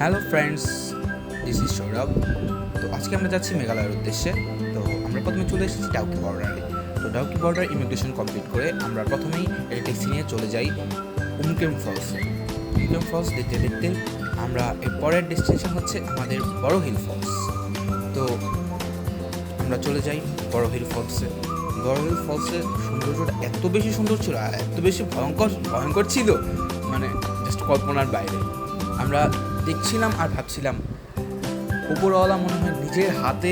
Hello friends, this is Sourav. তো আজকে আমরা যাচ্ছি মেঘালয়ের উদ্দেশ্যে। তো আমরা প্রথমে চলে এসেছি ডাউকি বর্ডারে। তো ডাউকি বর্ডার ইমিগ্রেশন কমপ্লিট করে আমরা প্রথমেই ট্যাক্সি নিয়ে চলে যাই উমকেম ফলসে। উমকেম ফলস দেখতে দেখতে আমরা এর পরের ডেস্টিনেশন হচ্ছে আমাদের বড় হিল ফলস। তো আমরা চলে যাই বড় হিল ফলসে। বড় হিল ফলসের সৌন্দর্যটা এত বেশি সুন্দর ছিল আর এত বেশি ভয়ঙ্কর ছিল, মানে জাস্ট কল্পনার বাইরে। আমরা দেখছিলাম আর ভাবছিলাম উপরওয়ালা মনে হয় নিজের হাতে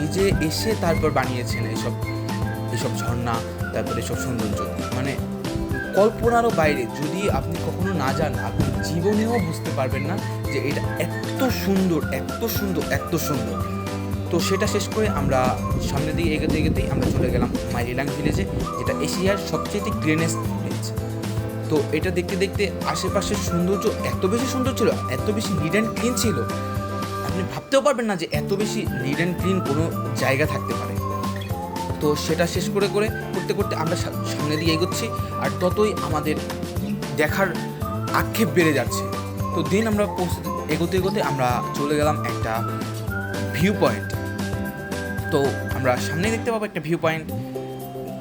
নিজে এসে তারপর বানিয়েছেন এইসব ঝর্ণা, তারপর এসব সৌন্দর্য, মানে কল্পনারও বাইরে। যদি আপনি কখনো না যান, আপনি জীবনেও বুঝতে পারবেন না যে এটা এত সুন্দর, এত সুন্দর, এত সুন্দর। তো সেটা শেষ করে আমরা সামনের দিকে এগোতেই আমরা চলে গেলাম মাইলিলাং ভিলেজে, যেটা এশিয়ার সবচেয়ে গ্রিনেস্ট ভিলেজ। তো এটা দেখতে দেখতে আশেপাশের সৌন্দর্য এত বেশি সুন্দর ছিল, এত বেশি নিট অ্যান্ড ক্লিন ছিল, আপনি ভাবতেও পারবেন না যে এত বেশি নিট অ্যান্ড ক্লিন কোনো জায়গা থাকতে পারে। তো সেটা শেষ করতে আমরা সামনের দিকে এগোচ্ছি, আর ততই আমাদের দেখার আক্ষেপ বেড়ে যাচ্ছে। তো দিন আমরা এগোতে আমরা চলে গেলাম একটা ভিউ পয়েন্ট। তো আমরা সামনে দেখতে পাবো একটা ভিউ পয়েন্ট।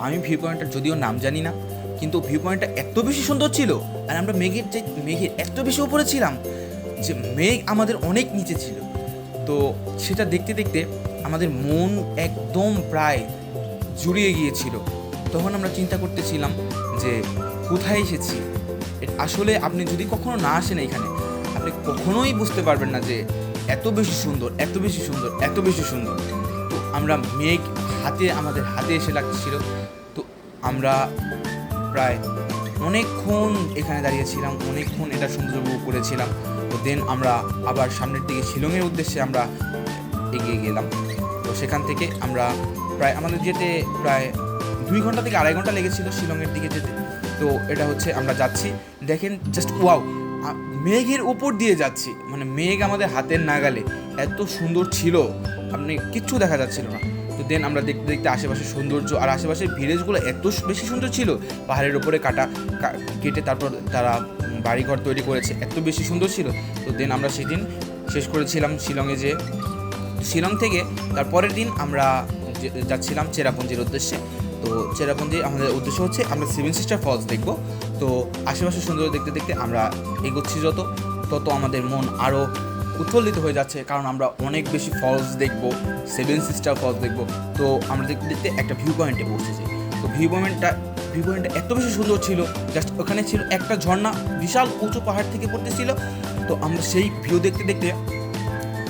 আমি ভিউ পয়েন্টটার যদিও নাম জানি না, কিন্তু ভিউ পয়েন্টটা এত বেশি সুন্দর ছিল। আর আমরা মেঘের এত বেশি উপরে ছিলাম যে মেঘ আমাদের অনেক নিচে ছিল। তো সেটা দেখতে দেখতে আমাদের মন একদম প্রায় জুড়িয়ে গিয়েছিল। তখন আমরা চিন্তা করতেছিলাম যে কোথায় এসেছি। আসলে আপনি যদি কখনো না আসেন এখানে, আপনি কখনোই বুঝতে পারবেন না যে এত বেশি সুন্দর, এত বেশি সুন্দর, এত বেশি সুন্দর। তো আমরা মেঘ আমাদের হাতে এসে লাগছিল। তো আমরা প্রায় অনেকক্ষণ এখানে দাঁড়িয়েছিলাম, অনেকক্ষণ এটা সৌন্দর্য উপভোগ করেছিলাম। তো দেন আমরা আবার সামনের দিকে শিলংয়ের উদ্দেশ্যে আমরা এগিয়ে গেলাম। তো সেখান থেকে আমরা আমাদের যেতে প্রায় 2 ঘন্টা থেকে 2.5 ঘন্টা লেগেছিল শিলংয়ের দিকে যেতে। তো এটা হচ্ছে আমরা যাচ্ছি, দেখেন জাস্ট ওয়াও, মেঘের উপর দিয়ে যাচ্ছি, মানে মেঘ আমাদের হাতের নাগালে, এত সুন্দর ছিল, আপনি কিচ্ছু দেখা যাচ্ছিল না। তো দেন আমরা দেখতে দেখতে আশেপাশের সৌন্দর্য আর আশেপাশের ভিলেজগুলো এত বেশি সুন্দর ছিল, পাহাড়ের ওপরে কেটে তারপর তারা বাড়িঘর তৈরি করেছে, এত বেশি সুন্দর ছিল। তো দেন আমরা সেদিন শেষ করেছিলাম শিলংয়ে। শিলং থেকে তারপরের দিন আমরা যাচ্ছিলাম চেরাপুঞ্জির উদ্দেশ্যে। তো চেরাপুঞ্জি আমাদের উদ্দেশ্য হচ্ছে আমরা 7 সিস্টার ফলস দেখব। তো আশেপাশের সৌন্দর্য দেখতে দেখতে আমরা এগোচ্ছি তত আমাদের মন আরও উৎফুল্লিত হয়ে যাচ্ছে, কারণ আমরা অনেক বেশি ফলস দেখব, 7 সিস্টার ফলস দেখব। তো আমরা দেখতে দেখতে একটা ভিউ পয়েন্টে পৌঁছেছি। তো ভিউ পয়েন্টটা এত বেশি সুন্দর ছিল, জাস্ট ওখানে ছিল একটা ঝর্ণা, বিশাল উঁচু পাহাড় থেকে পড়তেছিল। তো আমরা সেই ভিউ দেখতে দেখতে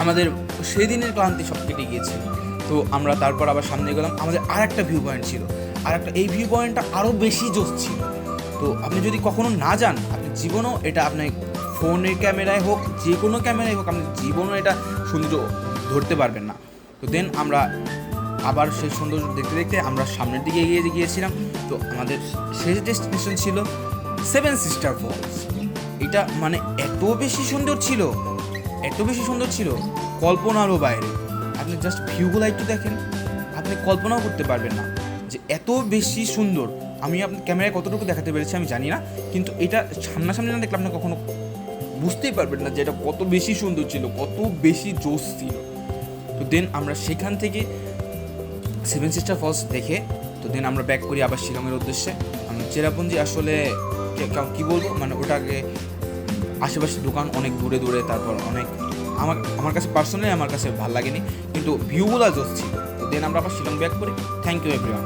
আমাদের সেই দিনের ক্লান্তি সব কেটে গিয়েছিল। তো আমরা তারপর আবার সামনে গেলাম, আমাদের আর একটা ভিউ পয়েন্ট ছিল, এই ভিউ পয়েন্টটা আরও বেশি জোশ ছিল। তো আপনি যদি কখনো না যান, আপনি জীবনও এটা, আপনার ফোনের ক্যামেরায় হোক, যে কোনো ক্যামেরায় হোক, আপনি জীবনও এটা সৌন্দর্য ধরতে পারবেন না। তো দেন আমরা আবার সেই সৌন্দর্য দেখতে দেখতে আমরা সামনের দিকে এগিয়ে গিয়েছিলাম। তো আমাদের শেষ ডেস্টিনেশন ছিল 7 সিস্টার ফলস। এটা মানে এত বেশি সুন্দর ছিল, কল্পনারও বাইরে। আপনি জাস্ট ভিউগুলো একটু দেখেন, আপনি কল্পনাও করতে পারবেন না যে এত বেশি সুন্দর। আমি আপনার ক্যামেরায় কতটুকু দেখাতে পেরেছি আমি জানি না, কিন্তু এটা সামনাসামনি না দেখলে আপনি কখনো বুঝতেই পারবেন না যে এটা কত বেশি সুন্দর ছিল, কত বেশি জোশ ছিল। তো দেন আমরা সেখান থেকে 7 সিস্টার ফলস দেখে তো দেন আমরা ব্যাক করি আবার শিলংয়ের উদ্দেশ্যে। চেরাপুঞ্জি আসলে কী বলবো, মানে ওটাকে আশেপাশের দোকান অনেক দূরে, তারপর অনেক আমার কাছে পার্সোনালি আমার কাছে ভালো লাগেনি, কিন্তু ভিউগুলো জোশ ছিল। তো দেন আমরা আবার শিলং ব্যাক করি। Thank you everyone.